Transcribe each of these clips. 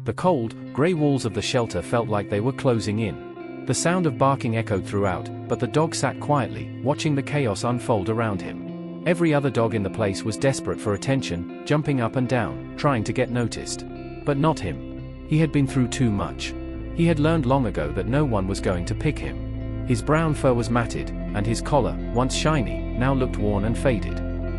The cold, grey walls of the shelter felt like they were closing in. The sound of barking echoed throughout, but the dog sat quietly, watching the chaos unfold around him. Every other dog in the place was desperate for attention, jumping up and down, trying to get noticed. But not him. He had been through too much. He had learned long ago that no one was going to pick him. His brown fur was matted, and his collar, once shiny, now looked worn and faded.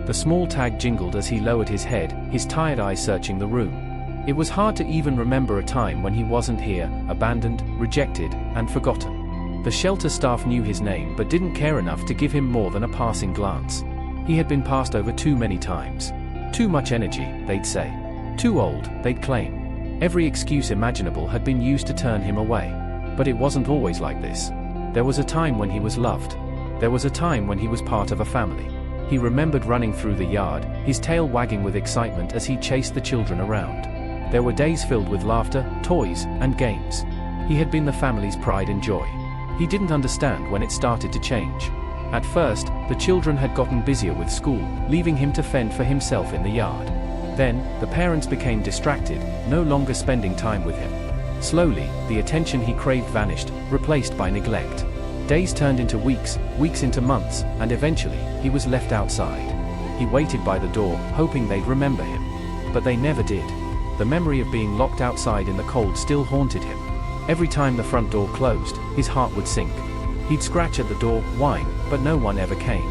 The small tag jingled as he lowered his head, his tired eyes searching the room. It was hard to even remember a time when he wasn't here, abandoned, rejected, and forgotten. The shelter staff knew his name but didn't care enough to give him more than a passing glance. He had been passed over too many times. Too much energy, they'd say. Too old, they'd claim. Every excuse imaginable had been used to turn him away. But it wasn't always like this. There was a time when he was loved. There was a time when he was part of a family. He remembered running through the yard, his tail wagging with excitement as he chased the children around. There were days filled with laughter, toys, and games. He had been the family's pride and joy. He didn't understand when it started to change. At first, the children had gotten busier with school, leaving him to fend for himself in the yard. Then, the parents became distracted, no longer spending time with him. Slowly, the attention he craved vanished, replaced by neglect. Days turned into weeks, weeks into months, and eventually, he was left outside. He waited by the door, hoping they'd remember him. But they never did. The memory of being locked outside in the cold still haunted him. Every time the front door closed, his heart would sink. He'd scratch at the door, whine, but no one ever came.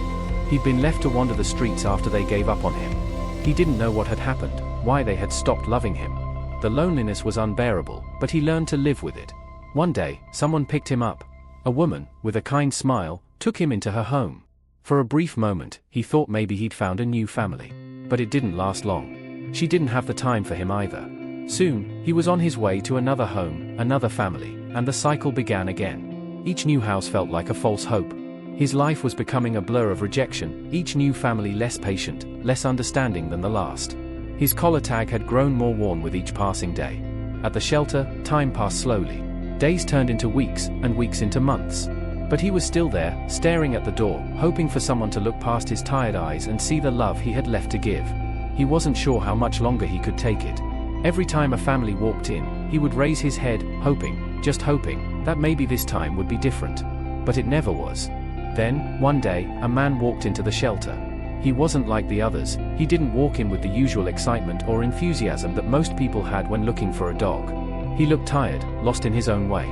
He'd been left to wander the streets after they gave up on him. He didn't know what had happened, why they had stopped loving him. The loneliness was unbearable, but he learned to live with it. One day, someone picked him up. A woman, with a kind smile, took him into her home. For a brief moment, he thought maybe he'd found a new family. But it didn't last long. She didn't have the time for him either. Soon, he was on his way to another home, another family, and the cycle began again. Each new house felt like a false hope. His life was becoming a blur of rejection, each new family less patient, less understanding than the last. His collar tag had grown more worn with each passing day. At the shelter, time passed slowly. Days turned into weeks, and weeks into months. But he was still there, staring at the door, hoping for someone to look past his tired eyes and see the love he had left to give. He wasn't sure how much longer he could take it. Every time a family walked in, he would raise his head, hoping, just hoping, that maybe this time would be different. But it never was. Then, one day, a man walked into the shelter. He wasn't like the others. He didn't walk in with the usual excitement or enthusiasm that most people had when looking for a dog. He looked tired, lost in his own way.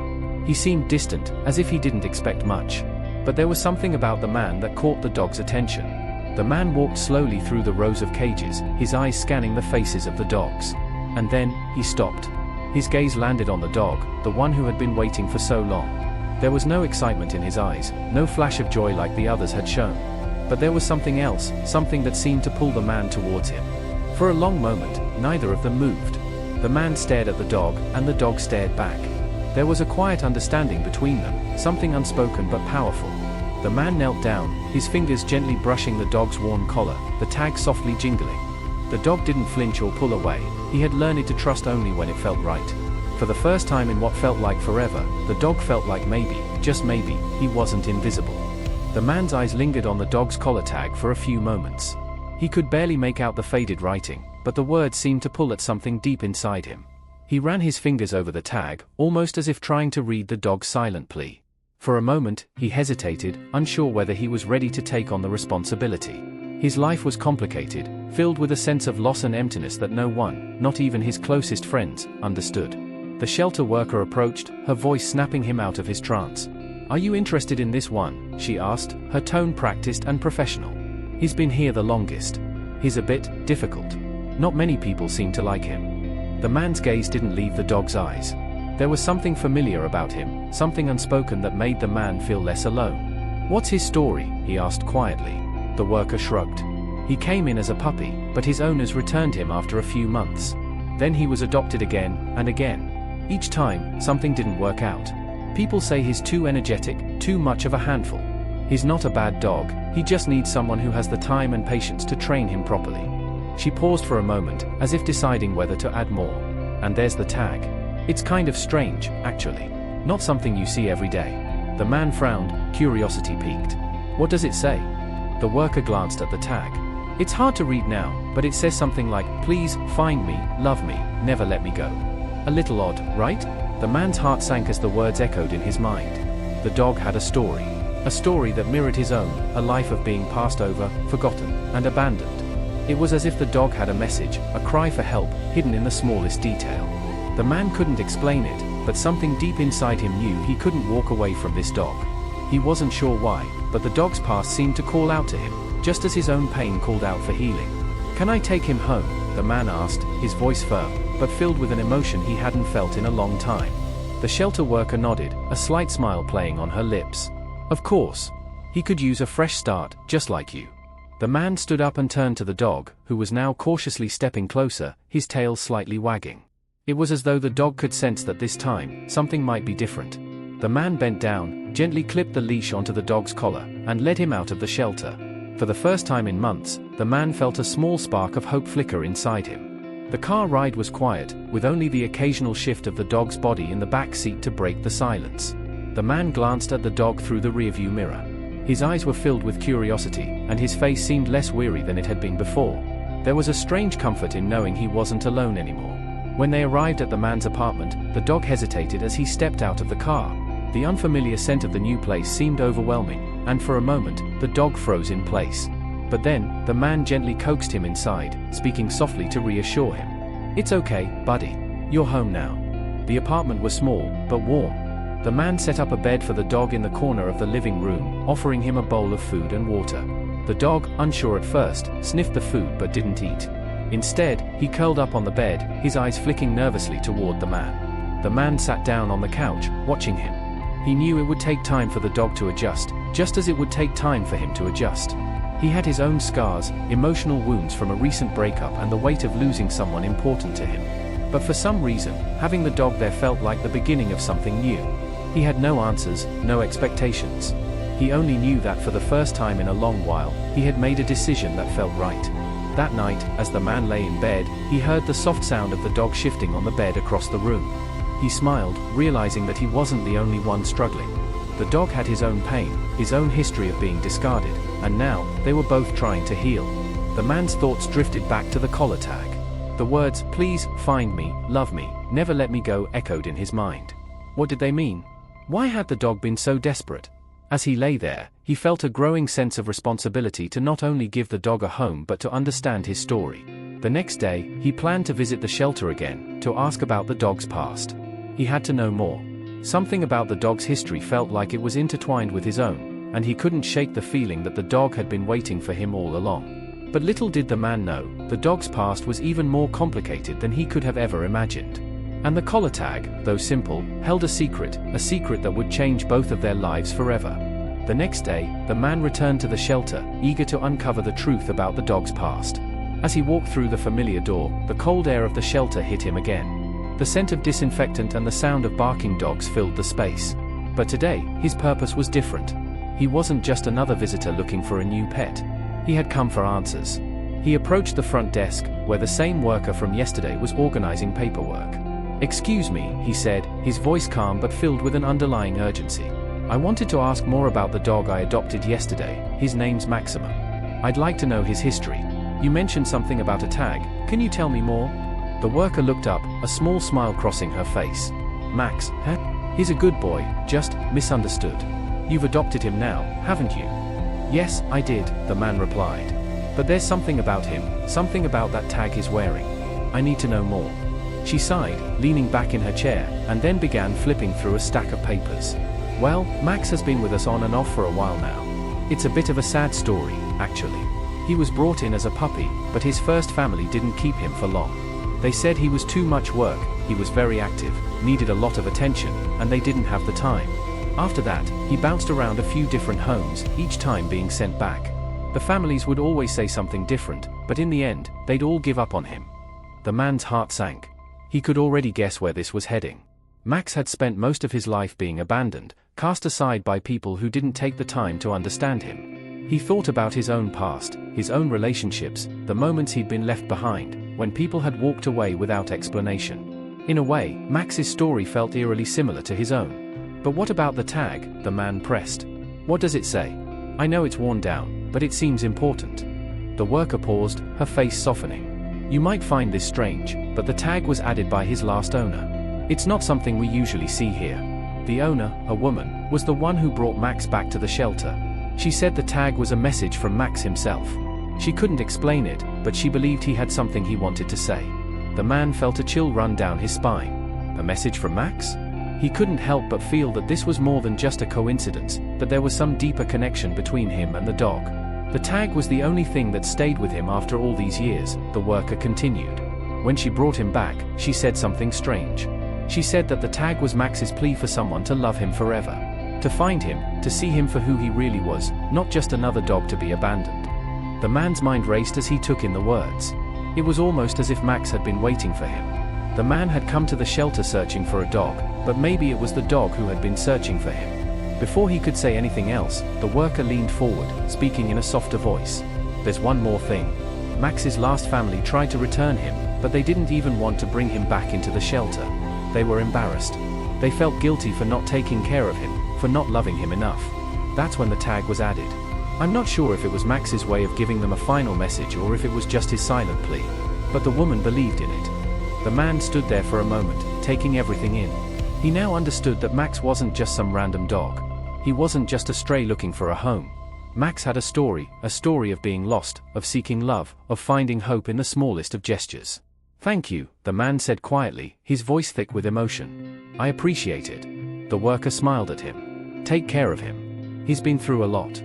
He seemed distant, as if he didn't expect much. But there was something about the man that caught the dog's attention. The man walked slowly through the rows of cages, his eyes scanning the faces of the dogs. And then, he stopped. His gaze landed on the dog, the one who had been waiting for so long. There was no excitement in his eyes, no flash of joy like the others had shown. But there was something else, something that seemed to pull the man towards him. For a long moment, neither of them moved. The man stared at the dog, and the dog stared back. There was a quiet understanding between them, something unspoken but powerful. The man knelt down, his fingers gently brushing the dog's worn collar, the tag softly jingling. The dog didn't flinch or pull away. He had learned to trust only when it felt right. For the first time in what felt like forever, the dog felt like maybe, just maybe, he wasn't invisible. The man's eyes lingered on the dog's collar tag for a few moments. He could barely make out the faded writing, but the words seemed to pull at something deep inside him. He ran his fingers over the tag, almost as if trying to read the dog's silent plea. For a moment, he hesitated, unsure whether he was ready to take on the responsibility. His life was complicated, filled with a sense of loss and emptiness that no one, not even his closest friends, understood. The shelter worker approached, her voice snapping him out of his trance. "Are you interested in this one?" she asked, her tone practiced and professional. "He's been here the longest. He's a bit difficult. Not many people seem to like him." The man's gaze didn't leave the dog's eyes. There was something familiar about him, something unspoken that made the man feel less alone. "What's his story?" he asked quietly. The worker shrugged. "He came in as a puppy, but his owners returned him after a few months. Then he was adopted again, and again. Each time, something didn't work out. People say he's too energetic, too much of a handful. He's not a bad dog, he just needs someone who has the time and patience to train him properly." She paused for a moment, as if deciding whether to add more. "And there's the tag. It's kind of strange, actually. Not something you see every day." The man frowned, curiosity piqued. "What does it say?" The worker glanced at the tag. "It's hard to read now, but it says something like, 'Please, find me, love me, never let me go.'" A little odd, right? The man's heart sank as the words echoed in his mind. The dog had a story. A story that mirrored his own, a life of being passed over, forgotten, and abandoned. It was as if the dog had a message, a cry for help, hidden in the smallest detail. The man couldn't explain it, but something deep inside him knew he couldn't walk away from this dog. He wasn't sure why, but the dog's past seemed to call out to him, just as his own pain called out for healing. "Can I take him home?" the man asked, his voice firm, but filled with an emotion he hadn't felt in a long time. The shelter worker nodded, a slight smile playing on her lips. "Of course. He could use a fresh start, just like you." The man stood up and turned to the dog, who was now cautiously stepping closer, his tail slightly wagging. It was as though the dog could sense that this time, something might be different. The man bent down, gently clipped the leash onto the dog's collar, and led him out of the shelter. For the first time in months, the man felt a small spark of hope flicker inside him. The car ride was quiet, with only the occasional shift of the dog's body in the back seat to break the silence. The man glanced at the dog through the rearview mirror. His eyes were filled with curiosity, and his face seemed less weary than it had been before. There was a strange comfort in knowing he wasn't alone anymore. When they arrived at the man's apartment, the dog hesitated as he stepped out of the car. The unfamiliar scent of the new place seemed overwhelming, and for a moment, the dog froze in place. But then, the man gently coaxed him inside, speaking softly to reassure him. "It's okay, buddy. You're home now." The apartment was small, but warm. The man set up a bed for the dog in the corner of the living room, offering him a bowl of food and water. The dog, unsure at first, sniffed the food but didn't eat. Instead, he curled up on the bed, his eyes flicking nervously toward the man. The man sat down on the couch, watching him. He knew it would take time for the dog to adjust, just as it would take time for him to adjust. He had his own scars, emotional wounds from a recent breakup and the weight of losing someone important to him. But for some reason, having the dog there felt like the beginning of something new. He had no answers, no expectations. He only knew that for the first time in a long while, he had made a decision that felt right. That night, as the man lay in bed, he heard the soft sound of the dog shifting on the bed across the room. He smiled, realizing that he wasn't the only one struggling. The dog had his own pain, his own history of being discarded, and now, they were both trying to heal. The man's thoughts drifted back to the collar tag. The words, "Please, find me, love me, never let me go," echoed in his mind. What did they mean? Why had the dog been so desperate? As he lay there, he felt a growing sense of responsibility to not only give the dog a home but to understand his story. The next day, he planned to visit the shelter again, to ask about the dog's past. He had to know more. Something about the dog's history felt like it was intertwined with his own, and he couldn't shake the feeling that the dog had been waiting for him all along. But little did the man know, the dog's past was even more complicated than he could have ever imagined. And the collar tag, though simple, held a secret that would change both of their lives forever. The next day, the man returned to the shelter, eager to uncover the truth about the dog's past. As he walked through the familiar door, the cold air of the shelter hit him again. The scent of disinfectant and the sound of barking dogs filled the space. But today, his purpose was different. He wasn't just another visitor looking for a new pet. He had come for answers. He approached the front desk, where the same worker from yesterday was organizing paperwork. "Excuse me," he said, his voice calm but filled with an underlying urgency. "I wanted to ask more about the dog I adopted yesterday. His name's Maximum. I'd like to know his history. You mentioned something about a tag. Can you tell me more?" The worker looked up, a small smile crossing her face. "Max, huh? He's a good boy, just misunderstood. You've adopted him now, haven't you?" "Yes, I did," the man replied. "But there's something about him, something about that tag he's wearing. I need to know more." She sighed, leaning back in her chair, and then began flipping through a stack of papers. "Well, Max has been with us on and off for a while now. It's a bit of a sad story, actually. He was brought in as a puppy, but his first family didn't keep him for long. They said he was too much work, he was very active, needed a lot of attention, and they didn't have the time. After that, he bounced around a few different homes, each time being sent back. The families would always say something different, but in the end, they'd all give up on him." The man's heart sank. He could already guess where this was heading. Max had spent most of his life being abandoned, cast aside by people who didn't take the time to understand him. He thought about his own past, his own relationships, the moments he'd been left behind, when people had walked away without explanation. In a way, Max's story felt eerily similar to his own. "But what about the tag?" the man pressed. "What does it say? I know it's worn down, but it seems important." The worker paused, her face softening. You might find this strange, but the tag was added by his last owner. It's not something we usually see here. The owner, a woman, was the one who brought Max back to the shelter. She said the tag was a message from Max himself. She couldn't explain it, but she believed he had something he wanted to say. The man felt a chill run down his spine. A message from Max? He couldn't help but feel that this was more than just a coincidence, that there was some deeper connection between him and the dog. The tag was the only thing that stayed with him after all these years, the worker continued. When she brought him back, she said something strange. She said that the tag was Max's plea for someone to love him forever. To find him, to see him for who he really was, not just another dog to be abandoned. The man's mind raced as he took in the words. It was almost as if Max had been waiting for him. The man had come to the shelter searching for a dog, but maybe it was the dog who had been searching for him. Before he could say anything else, the worker leaned forward, speaking in a softer voice. There's one more thing. Max's last family tried to return him, but they didn't even want to bring him back into the shelter. They were embarrassed. They felt guilty for not taking care of him, for not loving him enough. That's when the tag was added. I'm not sure if it was Max's way of giving them a final message or if it was just his silent plea. But the woman believed in it. The man stood there for a moment, taking everything in. He now understood that Max wasn't just some random dog. He wasn't just a stray looking for a home. Max had a story of being lost, of seeking love, of finding hope in the smallest of gestures. Thank you, the man said quietly, his voice thick with emotion. I appreciate it. The worker smiled at him. Take care of him. He's been through a lot.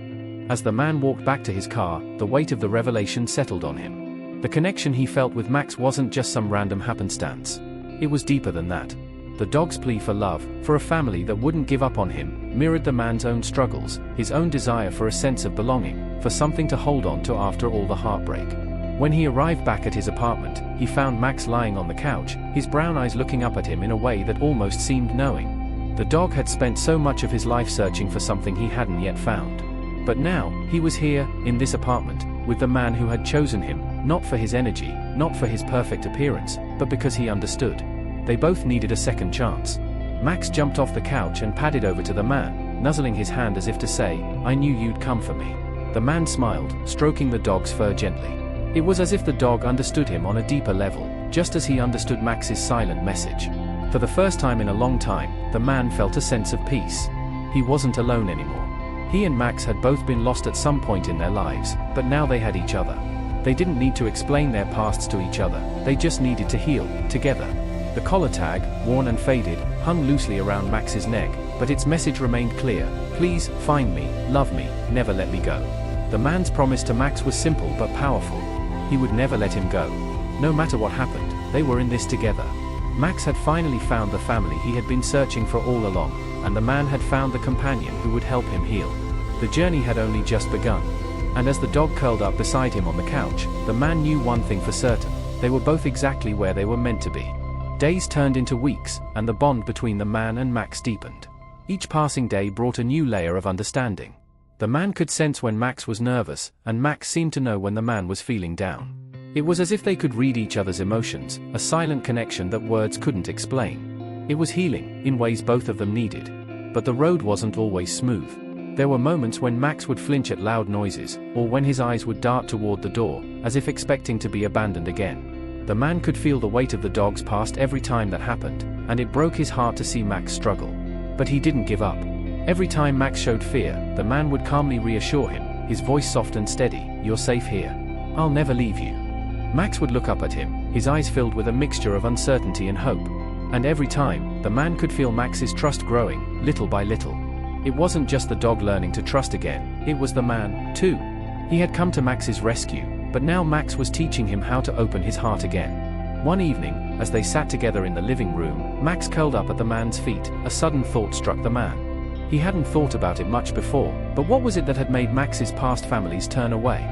As the man walked back to his car, the weight of the revelation settled on him. The connection he felt with Max wasn't just some random happenstance. It was deeper than that. The dog's plea for love, for a family that wouldn't give up on him, mirrored the man's own struggles, his own desire for a sense of belonging, for something to hold on to after all the heartbreak. When he arrived back at his apartment, he found Max lying on the couch, his brown eyes looking up at him in a way that almost seemed knowing. The dog had spent so much of his life searching for something he hadn't yet found. But now, he was here, in this apartment, with the man who had chosen him, not for his energy, not for his perfect appearance, but because he understood. They both needed a second chance. Max jumped off the couch and padded over to the man, nuzzling his hand as if to say, I knew you'd come for me. The man smiled, stroking the dog's fur gently. It was as if the dog understood him on a deeper level, just as he understood Max's silent message. For the first time in a long time, the man felt a sense of peace. He wasn't alone anymore. He and Max had both been lost at some point in their lives, but now they had each other. They didn't need to explain their pasts to each other, they just needed to heal, together. The collar tag, worn and faded, hung loosely around Max's neck, but its message remained clear: please, find me, love me, never let me go. The man's promise to Max was simple but powerful. He would never let him go. No matter what happened, they were in this together. Max had finally found the family he had been searching for all along, and the man had found the companion who would help him heal. The journey had only just begun. And as the dog curled up beside him on the couch, the man knew one thing for certain: they were both exactly where they were meant to be. Days turned into weeks, and the bond between the man and Max deepened. Each passing day brought a new layer of understanding. The man could sense when Max was nervous, and Max seemed to know when the man was feeling down. It was as if they could read each other's emotions, a silent connection that words couldn't explain. It was healing, in ways both of them needed. But the road wasn't always smooth. There were moments when Max would flinch at loud noises, or when his eyes would dart toward the door, as if expecting to be abandoned again. The man could feel the weight of the dog's past every time that happened, and it broke his heart to see Max struggle. But he didn't give up. Every time Max showed fear, the man would calmly reassure him, his voice soft and steady: "You're safe here. I'll never leave you." Max would look up at him, his eyes filled with a mixture of uncertainty and hope. And every time, the man could feel Max's trust growing, little by little. It wasn't just the dog learning to trust again, it was the man, too. He had come to Max's rescue, but now Max was teaching him how to open his heart again. One evening, as they sat together in the living room, Max curled up at the man's feet. A sudden thought struck the man. He hadn't thought about it much before, but what was it that had made Max's past families turn away?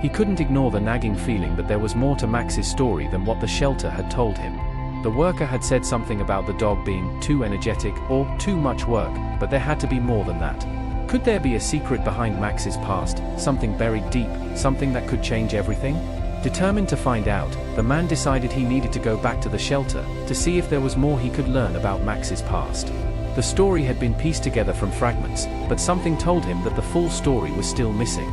He couldn't ignore the nagging feeling that there was more to Max's story than what the shelter had told him. The worker had said something about the dog being too energetic or too much work, but there had to be more than that. Could there be a secret behind Max's past, something buried deep, something that could change everything? Determined to find out, the man decided he needed to go back to the shelter to see if there was more he could learn about Max's past. The story had been pieced together from fragments, but something told him that the full story was still missing.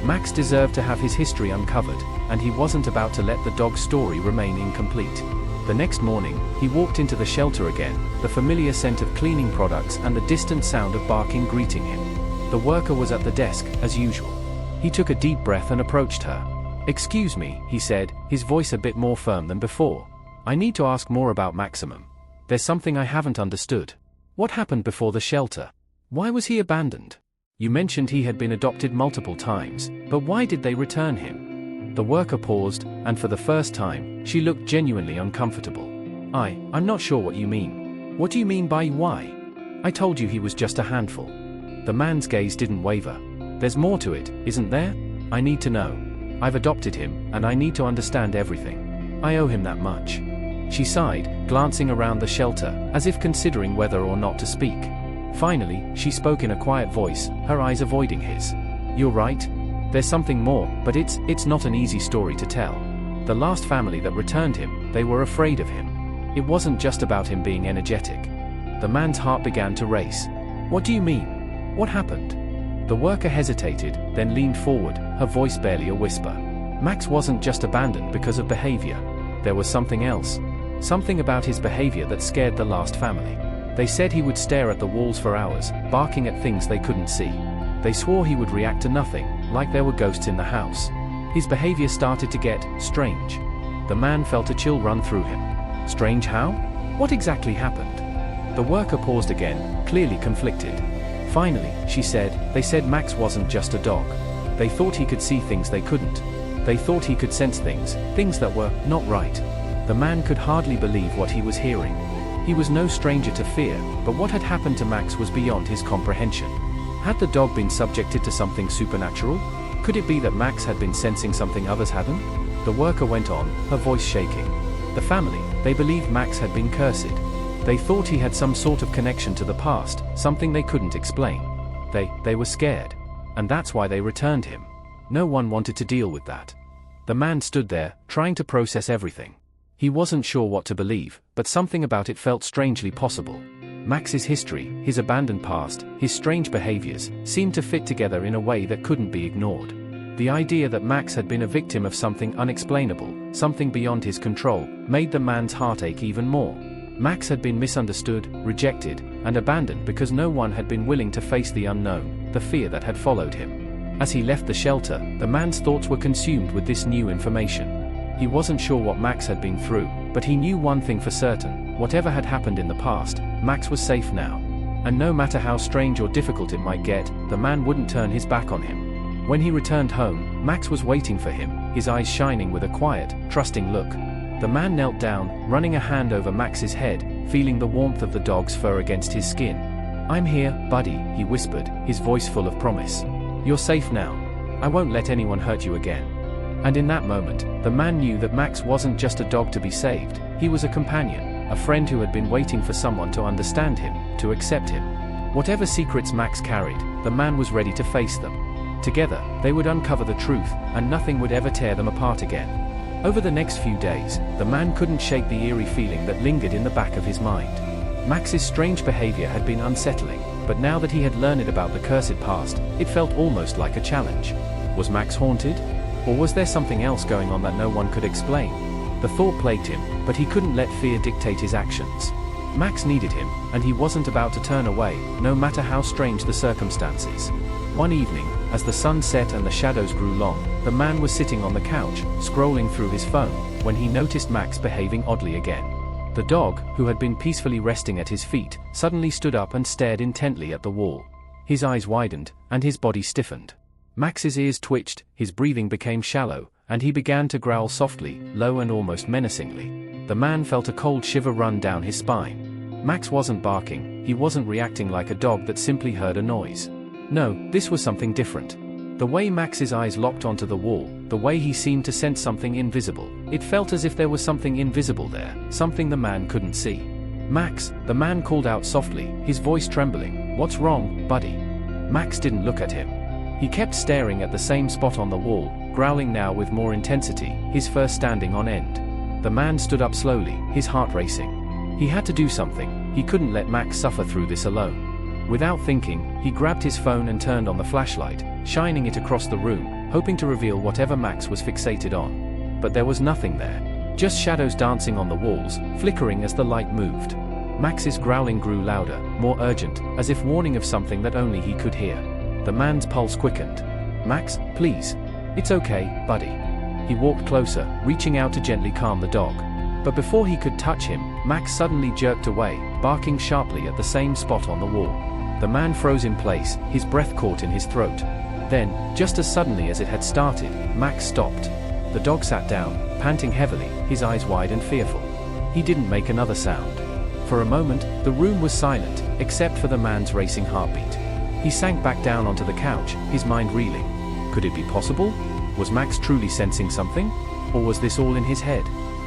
Max deserved to have his history uncovered, and he wasn't about to let the dog's story remain incomplete. The next morning, he walked into the shelter again, the familiar scent of cleaning products and the distant sound of barking greeting him. The worker was at the desk, as usual. He took a deep breath and approached her. "Excuse me," he said, his voice a bit more firm than before. "I need to ask more about Maximum. There's something I haven't understood. What happened before the shelter? Why was he abandoned? You mentioned he had been adopted multiple times, but why did they return him?" The worker paused, and for the first time, she looked genuinely uncomfortable. I'm not sure what you mean. What do you mean by why? I told you he was just a handful." The man's gaze didn't waver. "There's more to it, isn't there? I need to know. I've adopted him, and I need to understand everything. I owe him that much." She sighed, glancing around the shelter, as if considering whether or not to speak. Finally, she spoke in a quiet voice, her eyes avoiding his. "You're right. There's something more, but it's not an easy story to tell. The last family that returned him, they were afraid of him. It wasn't just about him being energetic." The man's heart began to race. "What do you mean? What happened?" The worker hesitated, then leaned forward, her voice barely a whisper. "Max wasn't just abandoned because of behavior. There was something else. Something about his behavior that scared the last family. They said he would stare at the walls for hours, barking at things they couldn't see. They swore he would react to nothing, like there were ghosts in the house. His behavior started to get strange." The man felt a chill run through him. "Strange how? What exactly happened?" The worker paused again, clearly conflicted. Finally, she said, "They said Max wasn't just a dog. They thought he could see things they couldn't. They thought he could sense things that were not right." The man could hardly believe what he was hearing. He was no stranger to fear, but what had happened to Max was beyond his comprehension. Had the dog been subjected to something supernatural? Could it be that Max had been sensing something others hadn't? The worker went on, her voice shaking. "The family, they believed Max had been cursed. They thought he had some sort of connection to the past, something they couldn't explain. They were scared. And that's why they returned him. No one wanted to deal with that." The man stood there, trying to process everything. He wasn't sure what to believe, but something about it felt strangely possible. Max's history, his abandoned past, his strange behaviors, seemed to fit together in a way that couldn't be ignored. The idea that Max had been a victim of something unexplainable, something beyond his control, made the man's heart ache even more. Max had been misunderstood, rejected, and abandoned because no one had been willing to face the unknown, the fear that had followed him. As he left the shelter, the man's thoughts were consumed with this new information. He wasn't sure what Max had been through, but he knew one thing for certain: whatever had happened in the past, Max was safe now. And no matter how strange or difficult it might get, the man wouldn't turn his back on him. When he returned home, Max was waiting for him, his eyes shining with a quiet, trusting look. The man knelt down, running a hand over Max's head, feeling the warmth of the dog's fur against his skin. "I'm here, buddy," he whispered, his voice full of promise. "You're safe now. I won't let anyone hurt you again." And in that moment, the man knew that Max wasn't just a dog to be saved, he was a companion, a friend who had been waiting for someone to understand him, to accept him. Whatever secrets Max carried, the man was ready to face them. Together, they would uncover the truth, and nothing would ever tear them apart again. Over the next few days, the man couldn't shake the eerie feeling that lingered in the back of his mind. Max's strange behavior had been unsettling, but now that he had learned about the cursed past, it felt almost like a challenge. Was Max haunted? Or was there something else going on that no one could explain? The thought plagued him, but he couldn't let fear dictate his actions. Max needed him, and he wasn't about to turn away, no matter how strange the circumstances. One evening, as the sun set and the shadows grew long, the man was sitting on the couch, scrolling through his phone, when he noticed Max behaving oddly again. The dog, who had been peacefully resting at his feet, suddenly stood up and stared intently at the wall. His eyes widened, and his body stiffened. Max's ears twitched, his breathing became shallow, and he began to growl softly, low and almost menacingly. The man felt a cold shiver run down his spine. Max wasn't barking, he wasn't reacting like a dog that simply heard a noise. No, this was something different. The way Max's eyes locked onto the wall, the way he seemed to sense something invisible, it felt as if there was something invisible there, something the man couldn't see. "Max," the man called out softly, his voice trembling. "What's wrong, buddy?" Max didn't look at him. He kept staring at the same spot on the wall, growling now with more intensity, his fur standing on end. The man stood up slowly, his heart racing. He had to do something, he couldn't let Max suffer through this alone. Without thinking, he grabbed his phone and turned on the flashlight, shining it across the room, hoping to reveal whatever Max was fixated on. But there was nothing there. Just shadows dancing on the walls, flickering as the light moved. Max's growling grew louder, more urgent, as if warning of something that only he could hear. The man's pulse quickened. "Max, please. It's okay, buddy." He walked closer, reaching out to gently calm the dog. But before he could touch him, Max suddenly jerked away, barking sharply at the same spot on the wall. The man froze in place, his breath caught in his throat. Then, just as suddenly as it had started, Max stopped. The dog sat down, panting heavily, his eyes wide and fearful. He didn't make another sound. For a moment, the room was silent, except for the man's racing heartbeat. He sank back down onto the couch, his mind reeling. Could it be possible? Was Max truly sensing something? Or was this all in his head?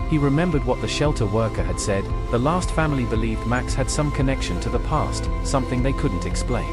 He remembered what the shelter worker had said. The last family believed Max had some connection to the past, something they couldn't explain.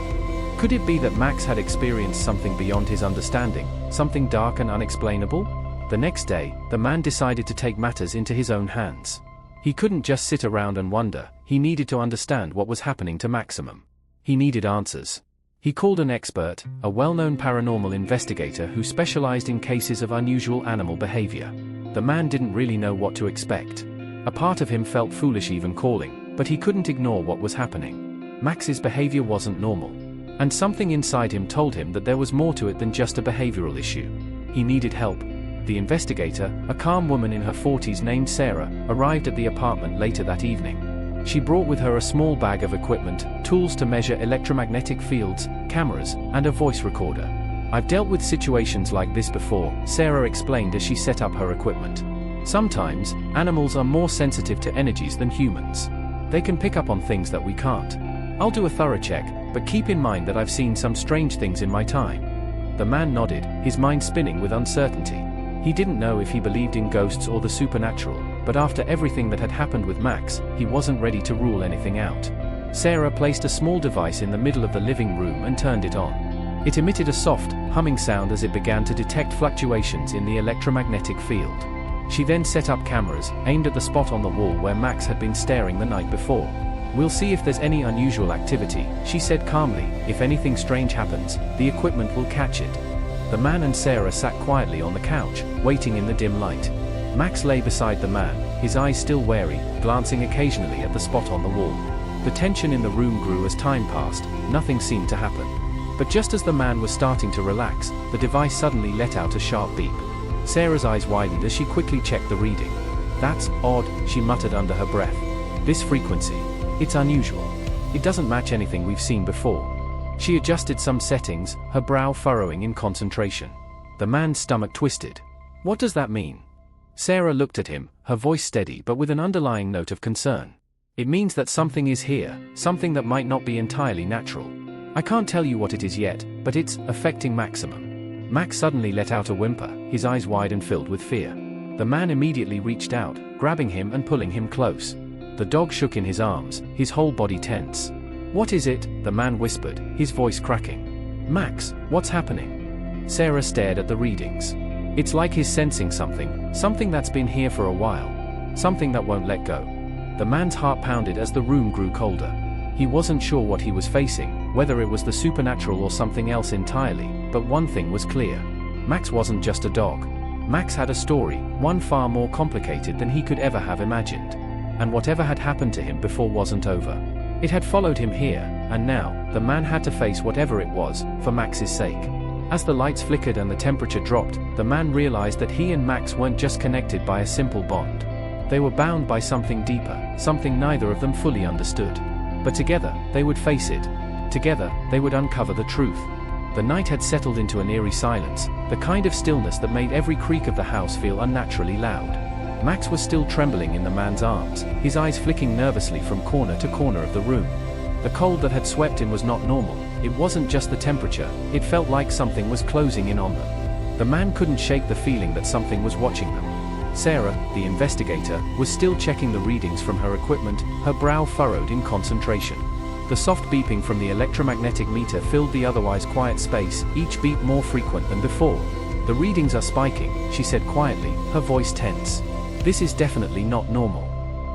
Could it be that Max had experienced something beyond his understanding, something dark and unexplainable? The next day, the man decided to take matters into his own hands. He couldn't just sit around and wonder, he needed to understand what was happening to Maximum. He needed answers. He called an expert, a well-known paranormal investigator who specialized in cases of unusual animal behavior. The man didn't really know what to expect. A part of him felt foolish even calling, but he couldn't ignore what was happening. Max's behavior wasn't normal. And something inside him told him that there was more to it than just a behavioral issue. He needed help. The investigator, a calm woman in her 40s named Sarah, arrived at the apartment later that evening. She brought with her a small bag of equipment, tools to measure electromagnetic fields, cameras, and a voice recorder. "I've dealt with situations like this before," Sarah explained as she set up her equipment. "Sometimes, animals are more sensitive to energies than humans. They can pick up on things that we can't. I'll do a thorough check, but keep in mind that I've seen some strange things in my time." The man nodded, his mind spinning with uncertainty. He didn't know if he believed in ghosts or the supernatural, but after everything that had happened with Max, he wasn't ready to rule anything out. Sarah placed a small device in the middle of the living room and turned it on. It emitted a soft, humming sound as it began to detect fluctuations in the electromagnetic field. She then set up cameras, aimed at the spot on the wall where Max had been staring the night before. "We'll see if there's any unusual activity," she said calmly. "If anything strange happens, the equipment will catch it." The man and Sarah sat quietly on the couch, waiting in the dim light. Max lay beside the man, his eyes still wary, glancing occasionally at the spot on the wall. The tension in the room grew as time passed, nothing seemed to happen. But just as the man was starting to relax, the device suddenly let out a sharp beep. Sarah's eyes widened as she quickly checked the reading. "That's odd," she muttered under her breath. "This frequency. It's unusual. It doesn't match anything we've seen before." She adjusted some settings, her brow furrowing in concentration. The man's stomach twisted. "What does that mean?" Sarah looked at him, her voice steady but with an underlying note of concern. "It means that something is here, something that might not be entirely natural. I can't tell you what it is yet, but it's affecting Maximum." Max suddenly let out a whimper, his eyes wide and filled with fear. The man immediately reached out, grabbing him and pulling him close. The dog shook in his arms, his whole body tense. "What is it?" the man whispered, his voice cracking. "Max, what's happening?" Sarah stared at the readings. "It's like he's sensing something that's been here for a while. Something that won't let go." The man's heart pounded as the room grew colder. He wasn't sure what he was facing, whether it was the supernatural or something else entirely, but one thing was clear. Max wasn't just a dog. Max had a story, one far more complicated than he could ever have imagined. And whatever had happened to him before wasn't over. It had followed him here, and now, the man had to face whatever it was, for Max's sake. As the lights flickered and the temperature dropped, the man realized that he and Max weren't just connected by a simple bond. They were bound by something deeper, something neither of them fully understood. But together, they would face it. Together, they would uncover the truth. The night had settled into an eerie silence, the kind of stillness that made every creak of the house feel unnaturally loud. Max was still trembling in the man's arms, his eyes flicking nervously from corner to corner of the room. The cold that had swept in was not normal. It wasn't just the temperature, it felt like something was closing in on them. The man couldn't shake the feeling that something was watching them. Sarah, the investigator, was still checking the readings from her equipment, her brow furrowed in concentration. The soft beeping from the electromagnetic meter filled the otherwise quiet space, each beat more frequent than before. "The readings are spiking," she said quietly, her voice tense. "This is definitely not normal."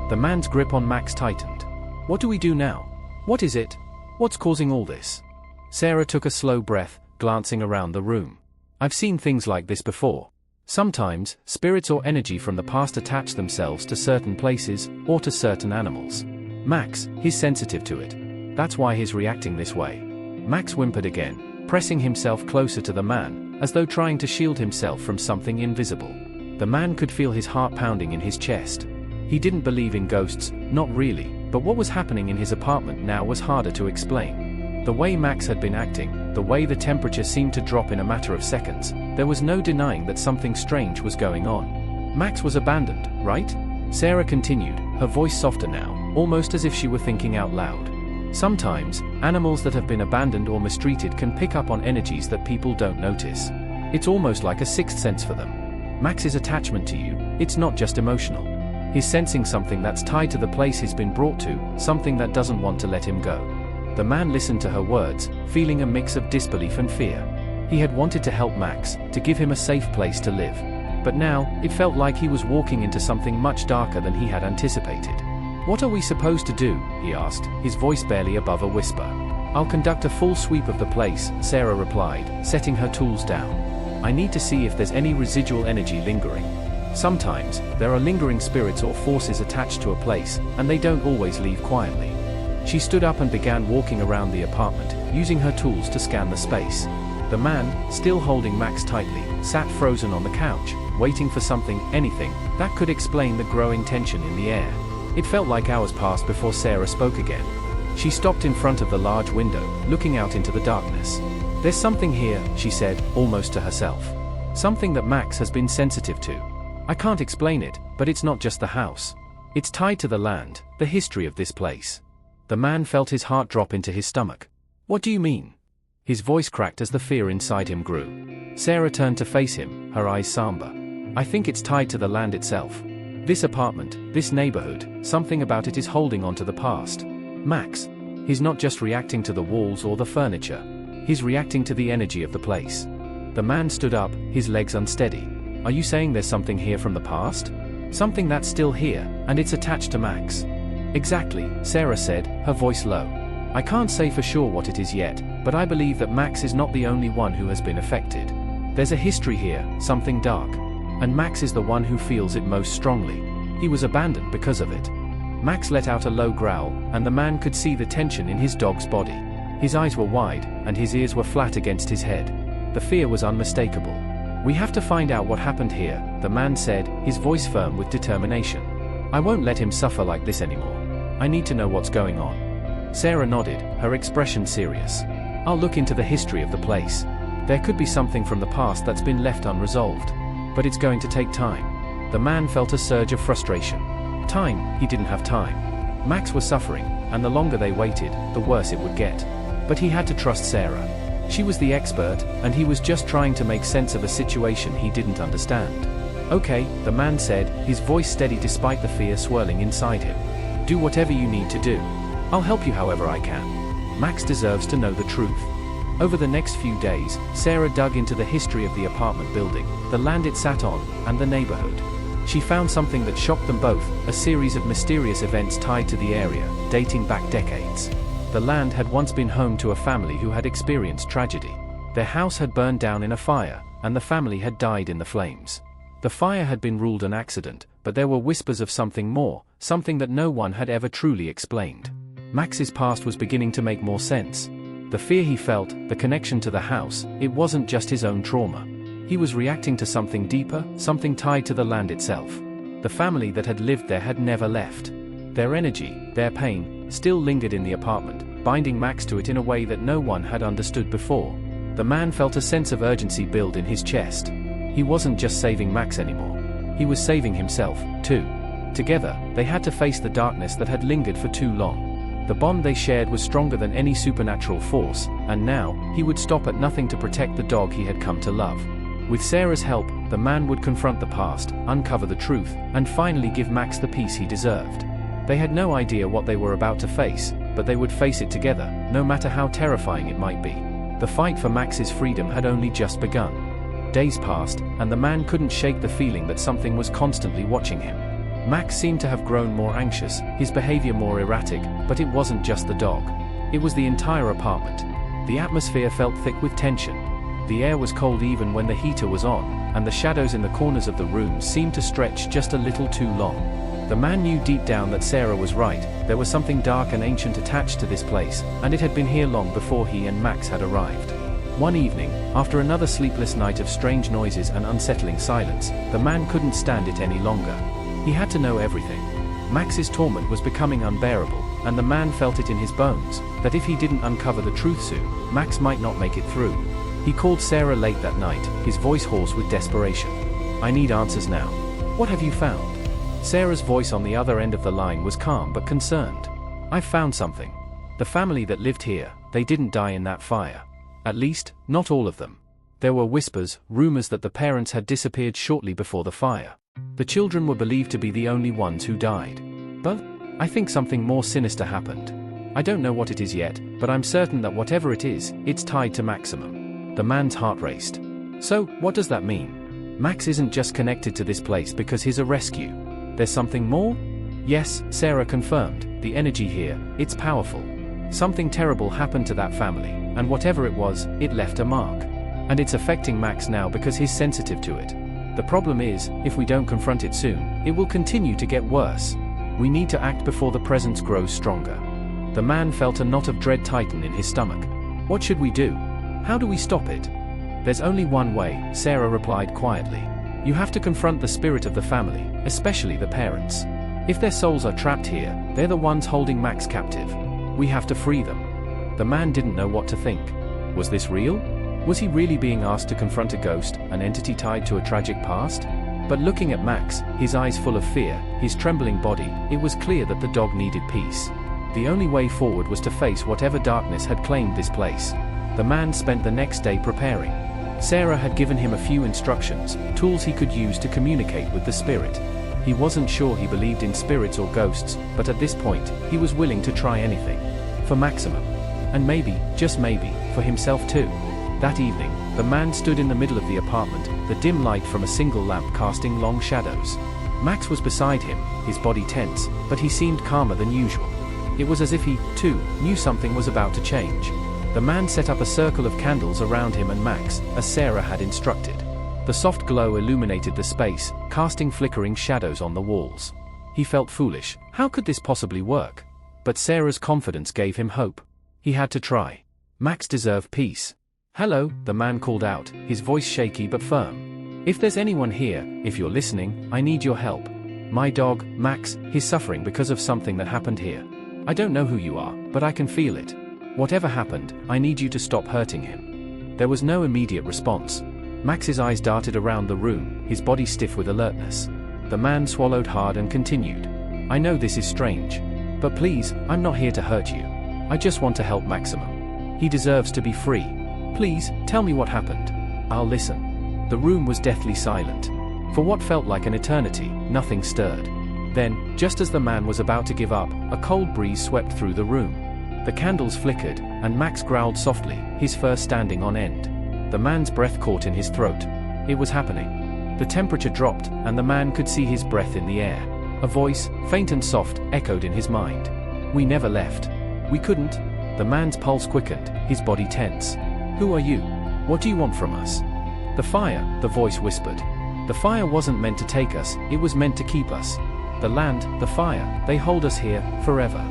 The man's grip on Max tightened. "What do we do now? What is it? What's causing all this?" Sarah took a slow breath, glancing around the room. I've seen things like this before. Sometimes, spirits or energy from the past attach themselves to certain places, or to certain animals. Max, he's sensitive to it. That's why he's reacting this way. Max whimpered again, pressing himself closer to the man, as though trying to shield himself from something invisible. The man could feel his heart pounding in his chest. He didn't believe in ghosts, not really, but what was happening in his apartment now was harder to explain. The way Max had been acting, the way the temperature seemed to drop in a matter of seconds, there was no denying that something strange was going on. Max was abandoned, right? Sarah continued, her voice softer now, almost as if she were thinking out loud. Sometimes, animals that have been abandoned or mistreated can pick up on energies that people don't notice. It's almost like a sixth sense for them. Max's attachment to you, it's not just emotional. He's sensing something that's tied to the place he's been brought to, something that doesn't want to let him go. The man listened to her words, feeling a mix of disbelief and fear. He had wanted to help Max, to give him a safe place to live. But now, it felt like he was walking into something much darker than he had anticipated. "What are we supposed to do?" he asked, his voice barely above a whisper. "I'll conduct a full sweep of the place," Sarah replied, setting her tools down. "I need to see if there's any residual energy lingering. Sometimes, there are lingering spirits or forces attached to a place, and they don't always leave quietly." She stood up and began walking around the apartment, using her tools to scan the space. The man, still holding Max tightly, sat frozen on the couch, waiting for something, anything, that could explain the growing tension in the air. It felt like hours passed before Sarah spoke again. She stopped in front of the large window, looking out into the darkness. "There's something here," she said, almost to herself. "Something that Max has been sensitive to. I can't explain it, but it's not just the house. It's tied to the land, the history of this place." The man felt his heart drop into his stomach. "What do you mean?" His voice cracked as the fear inside him grew. Sarah turned to face him, her eyes somber. "I think it's tied to the land itself. This apartment, this neighborhood, something about it is holding on to the past. Max. He's not just reacting to the walls or the furniture. He's reacting to the energy of the place." The man stood up, his legs unsteady. "Are you saying there's something here from the past? Something that's still here, and it's attached to Max?" "Exactly," Sarah said, her voice low. "I can't say for sure what it is yet, but I believe that Max is not the only one who has been affected. There's a history here, something dark. And Max is the one who feels it most strongly. He was abandoned because of it." Max let out a low growl, and the man could see the tension in his dog's body. His eyes were wide, and his ears were flat against his head. The fear was unmistakable. "We have to find out what happened here," the man said, his voice firm with determination. "I won't let him suffer like this anymore. I need to know what's going on." Sarah nodded, her expression serious. "I'll look into the history of the place. There could be something from the past that's been left unresolved. But it's going to take time." The man felt a surge of frustration. Time, he didn't have time. Max was suffering, and the longer they waited, the worse it would get. But he had to trust Sarah. She was the expert, and he was just trying to make sense of a situation he didn't understand. "Okay," the man said, his voice steady despite the fear swirling inside him. "Do whatever you need to do. I'll help you however I can. Max deserves to know the truth." Over the next few days, Sarah dug into the history of the apartment building, the land it sat on, and the neighborhood. She found something that shocked them both, a series of mysterious events tied to the area, dating back decades. The land had once been home to a family who had experienced tragedy. Their house had burned down in a fire, and the family had died in the flames. The fire had been ruled an accident, but there were whispers of something more, something that no one had ever truly explained. Max's past was beginning to make more sense. The fear he felt, the connection to the house, it wasn't just his own trauma. He was reacting to something deeper, something tied to the land itself. The family that had lived there had never left. Their energy, their pain, still lingered in the apartment, binding Max to it in a way that no one had understood before. The man felt a sense of urgency build in his chest. He wasn't just saving Max anymore. He was saving himself, too. Together, they had to face the darkness that had lingered for too long. The bond they shared was stronger than any supernatural force, and now, he would stop at nothing to protect the dog he had come to love. With Sarah's help, the man would confront the past, uncover the truth, and finally give Max the peace he deserved. They had no idea what they were about to face, but they would face it together, no matter how terrifying it might be. The fight for Max's freedom had only just begun. Days passed, and the man couldn't shake the feeling that something was constantly watching him. Max seemed to have grown more anxious, his behavior more erratic, but it wasn't just the dog. It was the entire apartment. The atmosphere felt thick with tension. The air was cold even when the heater was on, and the shadows in the corners of the room seemed to stretch just a little too long. The man knew deep down that Sarah was right. There was something dark and ancient attached to this place, and it had been here long before he and Max had arrived. One evening, after another sleepless night of strange noises and unsettling silence, the man couldn't stand it any longer. He had to know everything. Max's torment was becoming unbearable, and the man felt it in his bones, that if he didn't uncover the truth soon, Max might not make it through. He called Sarah late that night, his voice hoarse with desperation. "I need answers now. What have you found?" Sarah's voice on the other end of the line was calm but concerned. "I've found something. The family that lived here, they didn't die in that fire. At least, not all of them. There were whispers, rumors that the parents had disappeared shortly before the fire. The children were believed to be the only ones who died. But I think something more sinister happened. I don't know what it is yet, but I'm certain that whatever it is, it's tied to Maximum." The man's heart raced. "So, what does that mean? Max isn't just connected to this place because he's a rescue. There's something more?" "Yes," Sarah confirmed, "the energy here, it's powerful. Something terrible happened to that family, and whatever it was, it left a mark. And it's affecting Max now because he's sensitive to it. The problem is, if we don't confront it soon, it will continue to get worse. We need to act before the presence grows stronger." The man felt a knot of dread tighten in his stomach. "What should we do? How do we stop it?" "There's only one way," Sarah replied quietly. "You have to confront the spirit of the family, especially the parents. If their souls are trapped here, they're the ones holding Max captive. We have to free them." The man didn't know what to think. Was this real? Was he really being asked to confront a ghost, an entity tied to a tragic past? But looking at Max, his eyes full of fear, his trembling body, it was clear that the dog needed peace. The only way forward was to face whatever darkness had claimed this place. The man spent the next day preparing. Sarah had given him a few instructions, tools he could use to communicate with the spirit. He wasn't sure he believed in spirits or ghosts, but at this point, he was willing to try anything. For Maximum. And maybe, just maybe, for himself too. That evening, the man stood in the middle of the apartment, the dim light from a single lamp casting long shadows. Max was beside him, his body tense, but he seemed calmer than usual. It was as if he, too, knew something was about to change. The man set up a circle of candles around him and Max, as Sarah had instructed. The soft glow illuminated the space, casting flickering shadows on the walls. He felt foolish. How could this possibly work? But Sarah's confidence gave him hope. He had to try. Max deserved peace. "Hello," the man called out, his voice shaky but firm. "If there's anyone here, if you're listening, I need your help. My dog, Max, he's suffering because of something that happened here. I don't know who you are, but I can feel it. Whatever happened, I need you to stop hurting him." There was no immediate response. Max's eyes darted around the room, his body stiff with alertness. The man swallowed hard and continued. "I know this is strange. But please, I'm not here to hurt you. I just want to help Maximum. He deserves to be free. Please, tell me what happened. I'll listen." The room was deathly silent. For what felt like an eternity, nothing stirred. Then, just as the man was about to give up, a cold breeze swept through the room. The candles flickered, and Max growled softly, his fur standing on end. The man's breath caught in his throat. It was happening. The temperature dropped, and the man could see his breath in the air. A voice, faint and soft, echoed in his mind. "We never left. We couldn't." The man's pulse quickened, his body tense. "Who are you? What do you want from us?" "The fire," the voice whispered. "The fire wasn't meant to take us, it was meant to keep us. The land, the fire, they hold us here, forever."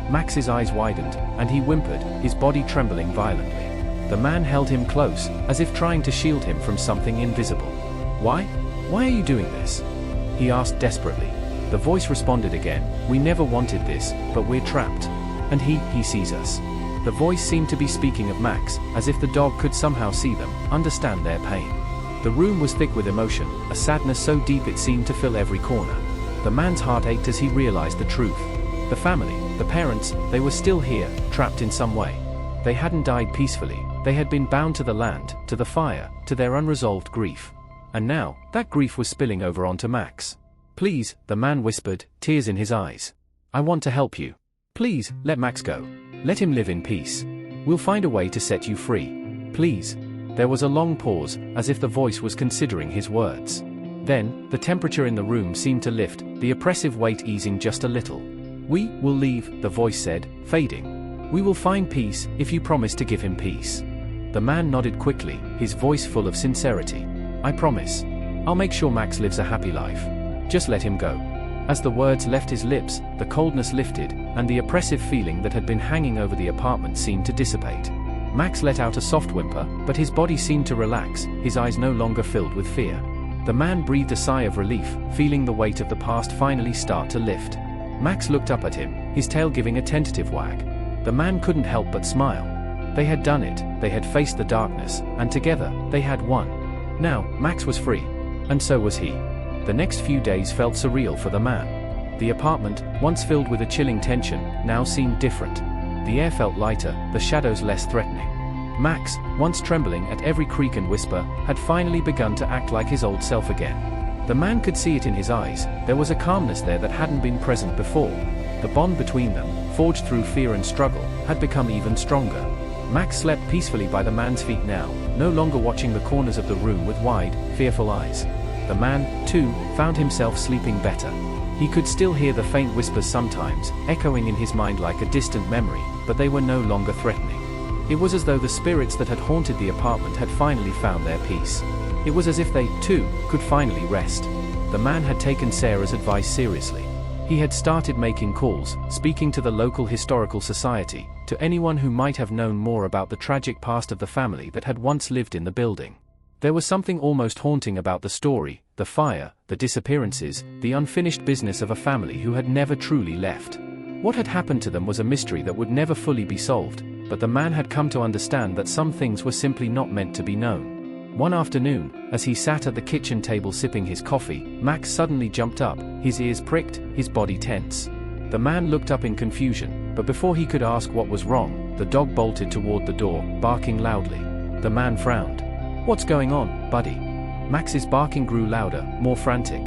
Max's eyes widened, and he whimpered, his body trembling violently. The man held him close, as if trying to shield him from something invisible. "Why? Why are you doing this?" he asked desperately. The voice responded again, "We never wanted this, but we're trapped. And he sees us." The voice seemed to be speaking of Max, as if the dog could somehow see them, understand their pain. The room was thick with emotion, a sadness so deep it seemed to fill every corner. The man's heart ached as he realized the truth. The family, the parents, they were still here, trapped in some way. They hadn't died peacefully, they had been bound to the land, to the fire, to their unresolved grief. And now, that grief was spilling over onto Max. "Please," the man whispered, tears in his eyes. "I want to help you. Please, let Max go. Let him live in peace. We'll find a way to set you free. Please." There was a long pause, as if the voice was considering his words. Then, the temperature in the room seemed to lift, the oppressive weight easing just a little. "We will leave," the voice said, fading. "We will find peace, if you promise to give him peace." The man nodded quickly, his voice full of sincerity. "I promise. I'll make sure Max lives a happy life. Just let him go." As the words left his lips, the coldness lifted, and the oppressive feeling that had been hanging over the apartment seemed to dissipate. Max let out a soft whimper, but his body seemed to relax, his eyes no longer filled with fear. The man breathed a sigh of relief, feeling the weight of the past finally start to lift. Max looked up at him, his tail giving a tentative wag. The man couldn't help but smile. They had done it, they had faced the darkness, and together, they had won. Now, Max was free. And so was he. The next few days felt surreal for the man. The apartment, once filled with a chilling tension, now seemed different. The air felt lighter, the shadows less threatening. Max, once trembling at every creak and whisper, had finally begun to act like his old self again. The man could see it in his eyes, there was a calmness there that hadn't been present before. The bond between them, forged through fear and struggle, had become even stronger. Max slept peacefully by the man's feet now, no longer watching the corners of the room with wide, fearful eyes. The man, too, found himself sleeping better. He could still hear the faint whispers sometimes, echoing in his mind like a distant memory, but they were no longer threatening. It was as though the spirits that had haunted the apartment had finally found their peace. It was as if they, too, could finally rest. The man had taken Sarah's advice seriously. He had started making calls, speaking to the local historical society, to anyone who might have known more about the tragic past of the family that had once lived in the building. There was something almost haunting about the story, the fire, the disappearances, the unfinished business of a family who had never truly left. What had happened to them was a mystery that would never fully be solved, but the man had come to understand that some things were simply not meant to be known. One afternoon, as he sat at the kitchen table sipping his coffee, Max suddenly jumped up, his ears pricked, his body tense. The man looked up in confusion, but before he could ask what was wrong, the dog bolted toward the door, barking loudly. The man frowned. "What's going on, buddy?" Max's barking grew louder, more frantic.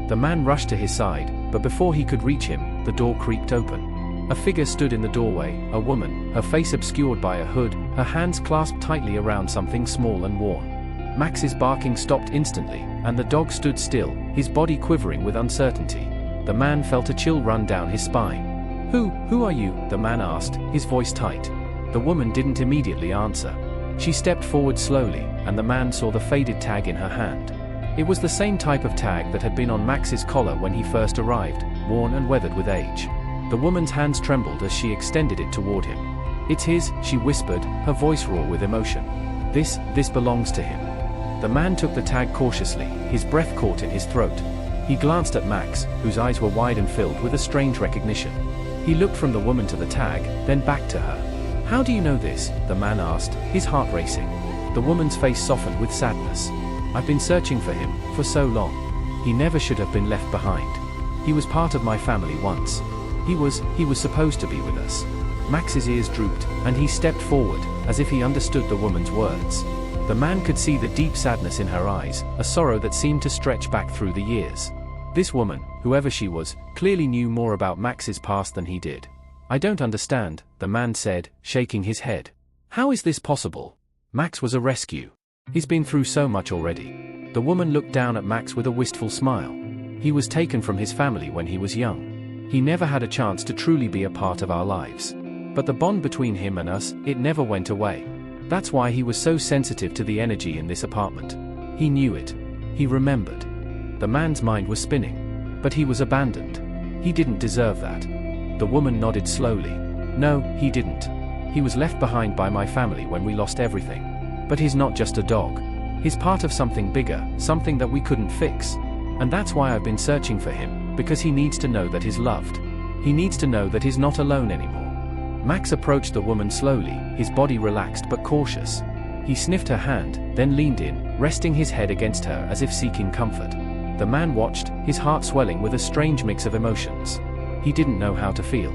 The man rushed to his side, but before he could reach him, the door creaked open. A figure stood in the doorway, a woman, her face obscured by a hood, her hands clasped tightly around something small and worn. Max's barking stopped instantly, and the dog stood still, his body quivering with uncertainty. The man felt a chill run down his spine. Who are you?" the man asked, his voice tight. The woman didn't immediately answer. She stepped forward slowly, and the man saw the faded tag in her hand. It was the same type of tag that had been on Max's collar when he first arrived, worn and weathered with age. The woman's hands trembled as she extended it toward him. "It's his," she whispered, her voice raw with emotion. This belongs to him." The man took the tag cautiously, his breath caught in his throat. He glanced at Max, whose eyes were wide and filled with a strange recognition. He looked from the woman to the tag, then back to her. "How do you know this?" the man asked, his heart racing. The woman's face softened with sadness. "I've been searching for him, for so long. He never should have been left behind. He was part of my family once. He was supposed to be with us." Max's ears drooped, and he stepped forward, as if he understood the woman's words. The man could see the deep sadness in her eyes, a sorrow that seemed to stretch back through the years. This woman, whoever she was, clearly knew more about Max's past than he did. "I don't understand," the man said, shaking his head. "How is this possible? Max was a rescue. He's been through so much already." The woman looked down at Max with a wistful smile. "He was taken from his family when he was young. He never had a chance to truly be a part of our lives. But the bond between him and us, it never went away. That's why he was so sensitive to the energy in this apartment. He knew it. He remembered." The man's mind was spinning. But he was abandoned. He didn't deserve that. The woman nodded slowly. "No, he didn't. He was left behind by my family when we lost everything. But he's not just a dog. He's part of something bigger, something that we couldn't fix. And that's why I've been searching for him, because he needs to know that he's loved. He needs to know that he's not alone anymore." Max approached the woman slowly, his body relaxed but cautious. He sniffed her hand, then leaned in, resting his head against her as if seeking comfort. The man watched, his heart swelling with a strange mix of emotions. He didn't know how to feel.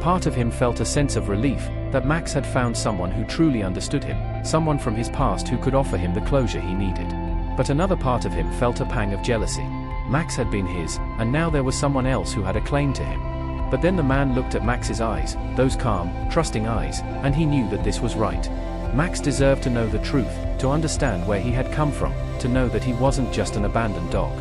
Part of him felt a sense of relief, that Max had found someone who truly understood him, someone from his past who could offer him the closure he needed. But another part of him felt a pang of jealousy. Max had been his, and now there was someone else who had a claim to him. But then the man looked at Max's eyes, those calm, trusting eyes, and he knew that this was right. Max deserved to know the truth, to understand where he had come from, to know that he wasn't just an abandoned dog.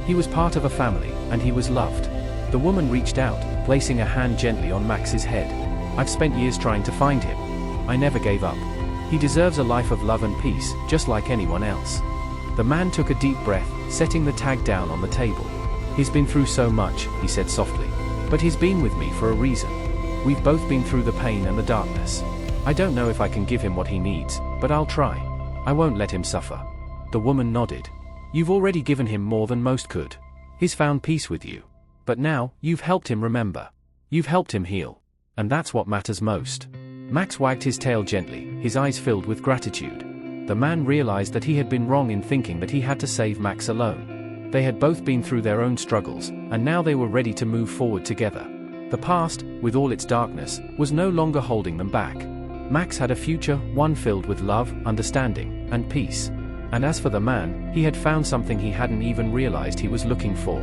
He was part of a family, and he was loved. The woman reached out, placing a hand gently on Max's head. "I've spent years trying to find him. I never gave up. He deserves a life of love and peace, just like anyone else. The man took a deep breath, setting the tag down on the table. He's been through so much, he said softly. But he's been with me for a reason. We've both been through the pain and the darkness. I don't know if I can give him what he needs, but I'll try. I won't let him suffer. The woman nodded. You've already given him more than most could. He's found peace with you. But now, you've helped him remember. You've helped him heal. And that's what matters most. Max wagged his tail gently, his eyes filled with gratitude. The man realized that he had been wrong in thinking that he had to save Max alone. They had both been through their own struggles, and now they were ready to move forward together. The past, with all its darkness, was no longer holding them back. Max had a future, one filled with love, understanding, and peace. And as for the man, he had found something he hadn't even realized he was looking for.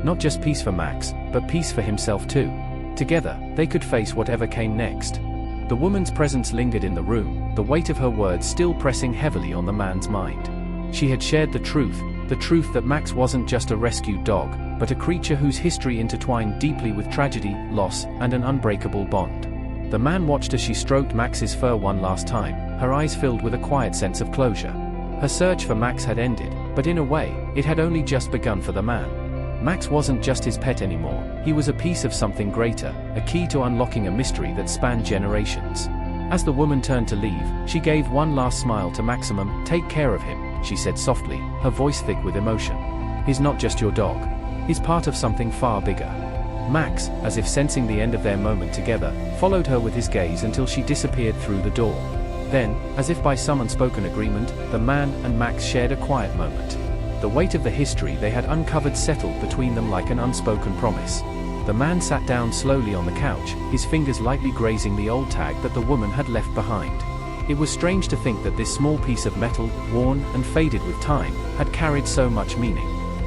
Not just peace for Max, but peace for himself too. Together, they could face whatever came next. The woman's presence lingered in the room, the weight of her words still pressing heavily on the man's mind. She had shared the truth that Max wasn't just a rescued dog, but a creature whose history intertwined deeply with tragedy, loss, and an unbreakable bond. The man watched as she stroked Max's fur one last time, her eyes filled with a quiet sense of closure. Her search for Max had ended, but in a way, it had only just begun for the man. Max wasn't just his pet anymore, he was a piece of something greater, a key to unlocking a mystery that spanned generations. As the woman turned to leave, she gave one last smile to Maximum. Take care of him, she said softly, her voice thick with emotion. He's not just your dog. He's part of something far bigger. Max, as if sensing the end of their moment together, followed her with his gaze until she disappeared through the door. Then, as if by some unspoken agreement, the man and Max shared a quiet moment. The weight of the history they had uncovered settled between them like an unspoken promise. The man sat down slowly on the couch, his fingers lightly grazing the old tag that the woman had left behind. It was strange to think that this small piece of metal, worn and faded with time, had carried so much meaning.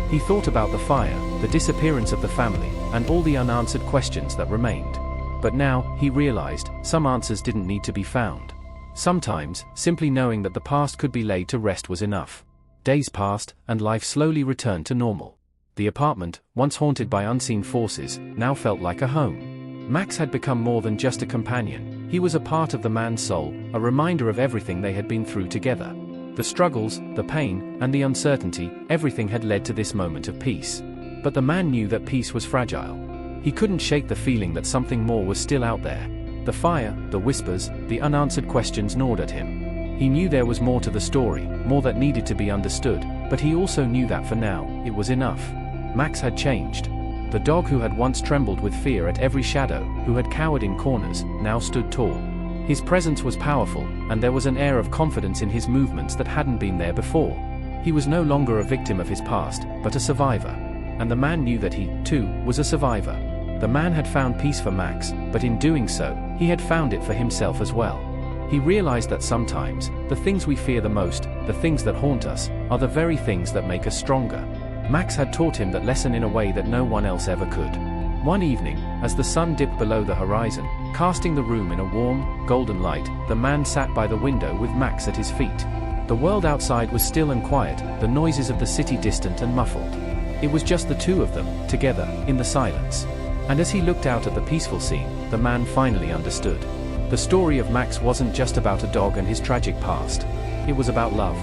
He thought about the fire, the disappearance of the family, and all the unanswered questions that remained. But now, he realized, some answers didn't need to be found. Sometimes, simply knowing that the past could be laid to rest was enough. Days passed, and life slowly returned to normal. The apartment, once haunted by unseen forces, now felt like a home. Max had become more than just a companion. He was a part of the man's soul, a reminder of everything they had been through together. The struggles, the pain, and the uncertainty, everything had led to this moment of peace. But the man knew that peace was fragile. He couldn't shake the feeling that something more was still out there. The fire, the whispers, the unanswered questions gnawed at him. He knew there was more to the story, more that needed to be understood, but he also knew that for now, it was enough. Max had changed. The dog who had once trembled with fear at every shadow, who had cowered in corners, now stood tall. His presence was powerful, and there was an air of confidence in his movements that hadn't been there before. He was no longer a victim of his past, but a survivor. And the man knew that he, too, was a survivor. The man had found peace for Max, but in doing so, he had found it for himself as well. He realized that sometimes, the things we fear the most, the things that haunt us, are the very things that make us stronger. Max had taught him that lesson in a way that no one else ever could. One evening, as the sun dipped below the horizon, casting the room in a warm, golden light, the man sat by the window with Max at his feet. The world outside was still and quiet, the noises of the city distant and muffled. It was just the two of them, together, in the silence. And as he looked out at the peaceful scene, the man finally understood. The story of Max wasn't just about a dog and his tragic past. It was about love.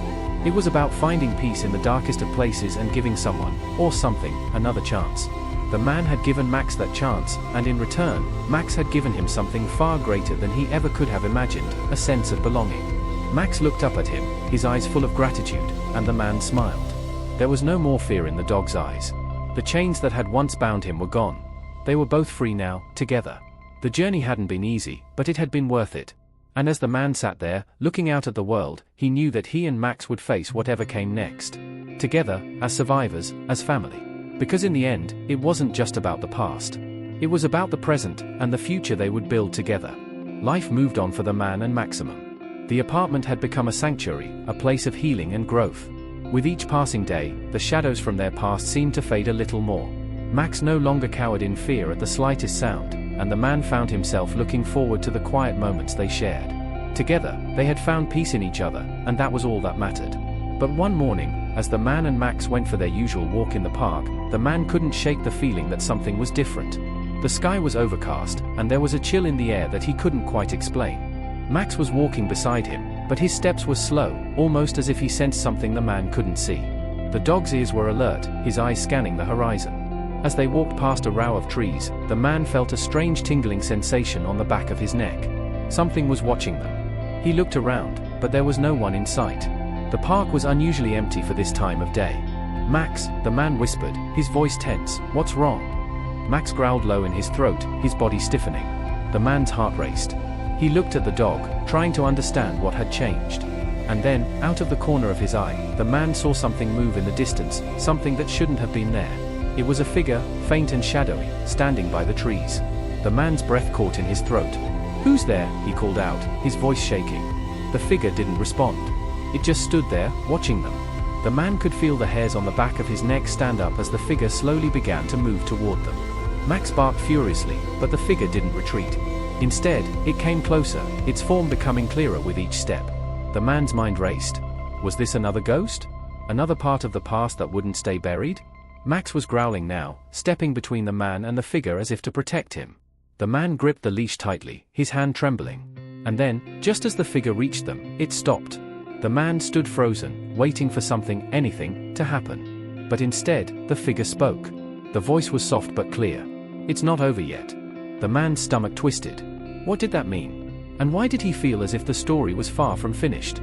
It was about finding peace in the darkest of places and giving someone, or something, another chance. The man had given Max that chance, and in return, Max had given him something far greater than he ever could have imagined, a sense of belonging. Max looked up at him, his eyes full of gratitude, and the man smiled. There was no more fear in the dog's eyes. The chains that had once bound him were gone. They were both free now, together. The journey hadn't been easy, but it had been worth it. And as the man sat there, looking out at the world, he knew that he and Max would face whatever came next. Together, as survivors, as family. Because in the end, it wasn't just about the past. It was about the present, and the future they would build together. Life moved on for the man and Maximum. The apartment had become a sanctuary, a place of healing and growth. With each passing day, the shadows from their past seemed to fade a little more. Max no longer cowered in fear at the slightest sound, and the man found himself looking forward to the quiet moments they shared. Together, they had found peace in each other, and that was all that mattered. But one morning, as the man and Max went for their usual walk in the park, the man couldn't shake the feeling that something was different. The sky was overcast, and there was a chill in the air that he couldn't quite explain. Max was walking beside him, But his steps were slow, almost as if he sensed something the man couldn't see. The dog's ears were alert, his eyes scanning the horizon. As they walked past a row of trees, the man felt a strange tingling sensation on the back of his neck. Something was watching them. He looked around, but there was no one in sight. The park was unusually empty for this time of day. "Max," the man whispered, his voice tense, "what's wrong?" Max growled low in his throat, his body stiffening. The man's heart raced. He looked at the dog, trying to understand what had changed. And then, out of the corner of his eye, the man saw something move in the distance, something that shouldn't have been there. It was a figure, faint and shadowy, standing by the trees. The man's breath caught in his throat. "Who's there?" he called out, his voice shaking. The figure didn't respond. It just stood there, watching them. The man could feel the hairs on the back of his neck stand up as the figure slowly began to move toward them. Max barked furiously, but the figure didn't retreat. Instead, it came closer, its form becoming clearer with each step. The man's mind raced. Was this another ghost? Another part of the past that wouldn't stay buried? Max was growling now, stepping between the man and the figure as if to protect him. The man gripped the leash tightly, his hand trembling. And then, just as the figure reached them, it stopped. The man stood frozen, waiting for something, anything, to happen. But instead, the figure spoke. The voice was soft but clear. "It's not over yet." The man's stomach twisted. What did that mean? And why did he feel as if the story was far from finished?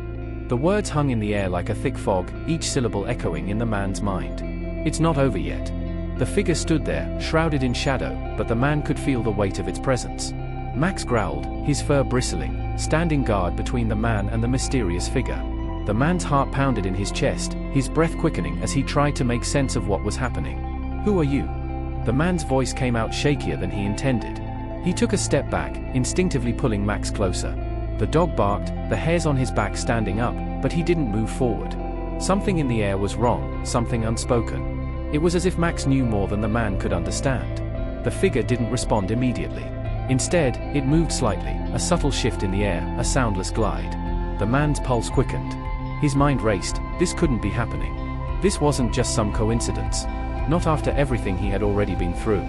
The words hung in the air like a thick fog, each syllable echoing in the man's mind. "It's not over yet." The figure stood there, shrouded in shadow, but the man could feel the weight of its presence. Max growled, his fur bristling, standing guard between the man and the mysterious figure. The man's heart pounded in his chest, his breath quickening as he tried to make sense of what was happening. "Who are you?" The man's voice came out shakier than he intended. He took a step back, instinctively pulling Max closer. The dog barked, the hairs on his back standing up, but he didn't move forward. Something in the air was wrong, something unspoken. It was as if Max knew more than the man could understand. The figure didn't respond immediately. Instead, it moved slightly, a subtle shift in the air, a soundless glide. The man's pulse quickened. His mind raced. This couldn't be happening. This wasn't just some coincidence. Not after everything he had already been through.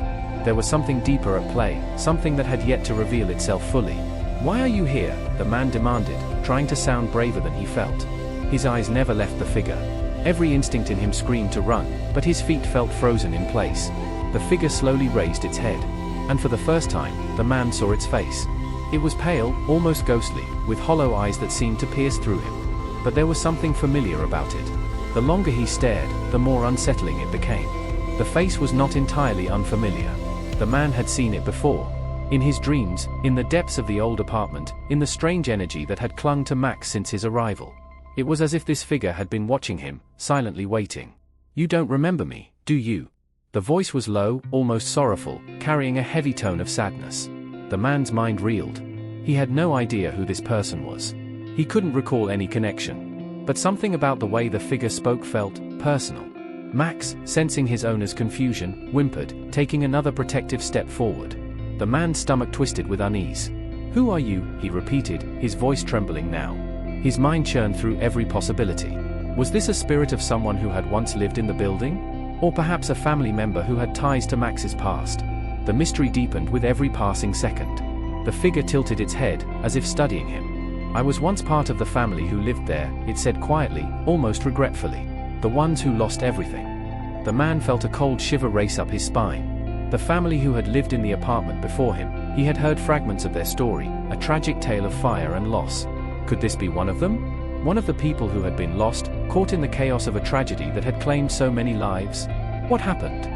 There was something deeper at play, something that had yet to reveal itself fully. "Why are you here?" the man demanded, trying to sound braver than he felt. His eyes never left the figure. Every instinct in him screamed to run, but his feet felt frozen in place. The figure slowly raised its head. And for the first time, the man saw its face. It was pale, almost ghostly, with hollow eyes that seemed to pierce through him. But there was something familiar about it. The longer he stared, the more unsettling it became. The face was not entirely unfamiliar. The man had seen it before. In his dreams, in the depths of the old apartment, in the strange energy that had clung to Max since his arrival. It was as if this figure had been watching him, silently waiting. "You don't remember me, do you?" The voice was low, almost sorrowful, carrying a heavy tone of sadness. The man's mind reeled. He had no idea who this person was. He couldn't recall any connection. But something about the way the figure spoke felt personal. Max, sensing his owner's confusion, whimpered, taking another protective step forward. The man's stomach twisted with unease. "Who are you?" he repeated, his voice trembling now. His mind churned through every possibility. Was this a spirit of someone who had once lived in the building? Or perhaps a family member who had ties to Max's past? The mystery deepened with every passing second. The figure tilted its head, as if studying him. "I was once part of the family who lived there," it said quietly, almost regretfully. "The ones who lost everything." The man felt a cold shiver race up his spine. The family who had lived in the apartment before him, he had heard fragments of their story, a tragic tale of fire and loss. Could this be one of them? One of the people who had been lost, caught in the chaos of a tragedy that had claimed so many lives? What happened?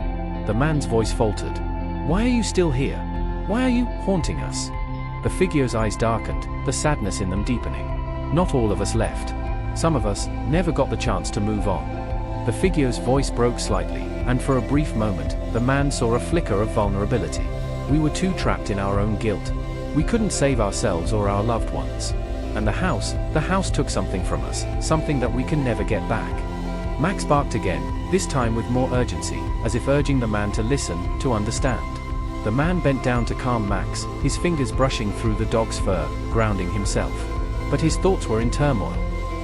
The man's voice faltered. "Why are you still here? Why are you haunting us?" The figure's eyes darkened, the sadness in them deepening. "Not all of us left. Some of us never got the chance to move on." The figure's voice broke slightly, and for a brief moment, the man saw a flicker of vulnerability. "We were too trapped in our own guilt. We couldn't save ourselves or our loved ones. And the house took something from us, something that we can never get back." Max barked again, this time with more urgency, as if urging the man to listen, to understand. The man bent down to calm Max, his fingers brushing through the dog's fur, grounding himself. But his thoughts were in turmoil.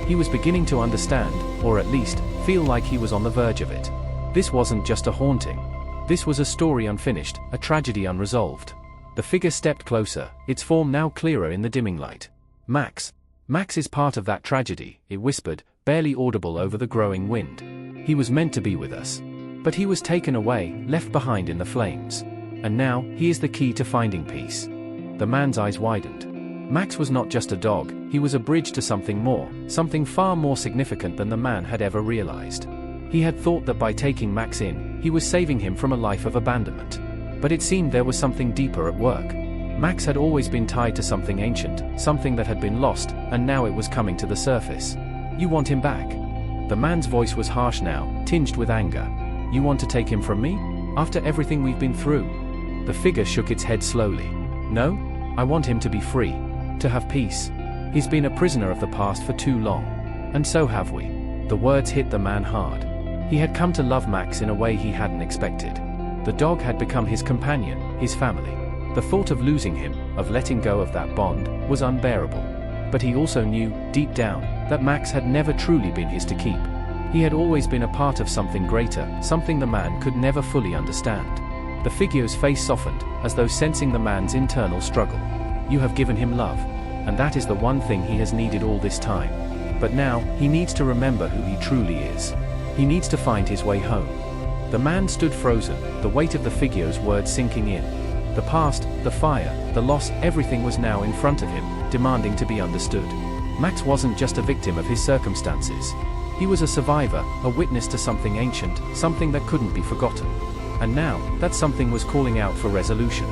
He was beginning to understand, or at least, feel like he was on the verge of it. This wasn't just a haunting. This was a story unfinished, a tragedy unresolved. The figure stepped closer, its form now clearer in the dimming light. "Max." Max is part of that tragedy, it whispered, barely audible over the growing wind. He was meant to be with us. But he was taken away, left behind in the flames. And now, he is the key to finding peace. The man's eyes widened. Max was not just a dog, he was a bridge to something more, something far more significant than the man had ever realized. He had thought that by taking Max in, he was saving him from a life of abandonment. But it seemed there was something deeper at work. Max had always been tied to something ancient, something that had been lost, and now it was coming to the surface. You want him back? The man's voice was harsh now, tinged with anger. You want to take him from me? After everything we've been through? The figure shook its head slowly. No, I want him to be free. To have peace. He's been a prisoner of the past for too long. And so have we. The words hit the man hard. He had come to love Max in a way he hadn't expected. The dog had become his companion, his family. The thought of losing him, of letting go of that bond, was unbearable. But he also knew, deep down, that Max had never truly been his to keep. He had always been a part of something greater, something the man could never fully understand. The figure's face softened, as though sensing the man's internal struggle. You have given him love. And that is the one thing he has needed all this time. But now, he needs to remember who he truly is. He needs to find his way home. The man stood frozen, the weight of the figure's words sinking in. The past, the fire, the loss, everything was now in front of him, demanding to be understood. Max wasn't just a victim of his circumstances. He was a survivor, a witness to something ancient, something that couldn't be forgotten. And now, that something was calling out for resolution.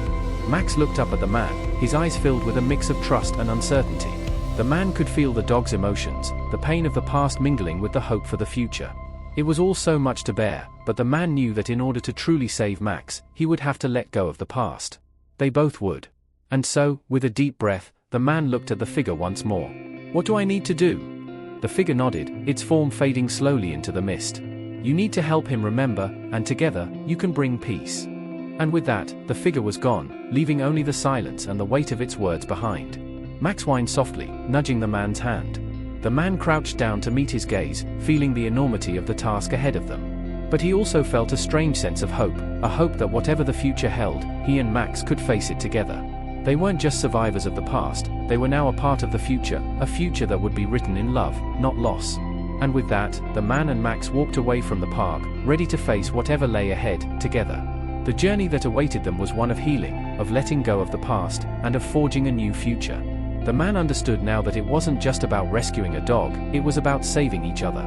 Max looked up at the man, his eyes filled with a mix of trust and uncertainty. The man could feel the dog's emotions, the pain of the past mingling with the hope for the future. It was all so much to bear, but the man knew that in order to truly save Max, he would have to let go of the past. They both would. And so, with a deep breath, the man looked at the figure once more. What do I need to do? The figure nodded, its form fading slowly into the mist. You need to help him remember, and together, you can bring peace. And with that, the figure was gone, leaving only the silence and the weight of its words behind. Max whined softly, nudging the man's hand. The man crouched down to meet his gaze, feeling the enormity of the task ahead of them. But he also felt a strange sense of hope, a hope that whatever the future held, he and Max could face it together. They weren't just survivors of the past, they were now a part of the future, a future that would be written in love, not loss. And with that, the man and Max walked away from the park, ready to face whatever lay ahead, together. The journey that awaited them was one of healing, of letting go of the past, and of forging a new future. The man understood now that it wasn't just about rescuing a dog, it was about saving each other.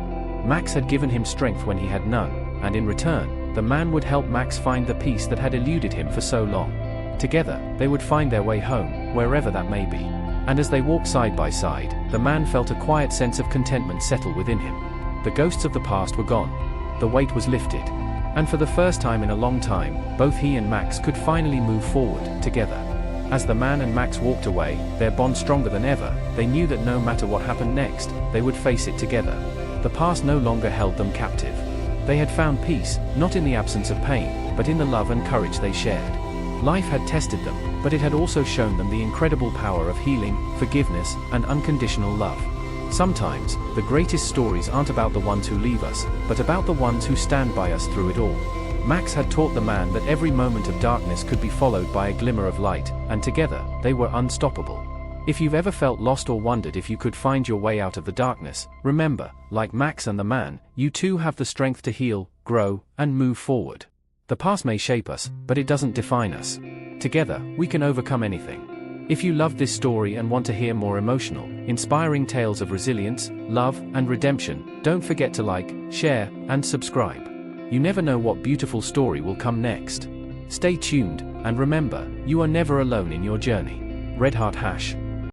Max had given him strength when he had none, and in return, the man would help Max find the peace that had eluded him for so long. Together, they would find their way home, wherever that may be. And as they walked side by side, the man felt a quiet sense of contentment settle within him. The ghosts of the past were gone. The weight was lifted. And for the first time in a long time, both he and Max could finally move forward, together. As the man and Max walked away, their bond stronger than ever, they knew that no matter what happened next, they would face it together. The past no longer held them captive. They had found peace, not in the absence of pain, but in the love and courage they shared. Life had tested them, but it had also shown them the incredible power of healing, forgiveness, and unconditional love. Sometimes, the greatest stories aren't about the ones who leave us, but about the ones who stand by us through it all. Max had taught the man that every moment of darkness could be followed by a glimmer of light, and together, they were unstoppable. If you've ever felt lost or wondered if you could find your way out of the darkness, remember, like Max and the man, you too have the strength to heal, grow, and move forward. The past may shape us, but it doesn't define us. Together, we can overcome anything. If you loved this story and want to hear more emotional, inspiring tales of resilience, love, and redemption, don't forget to like, share, and subscribe. You never know what beautiful story will come next. Stay tuned, and remember, you are never alone in your journey. Red Heart #.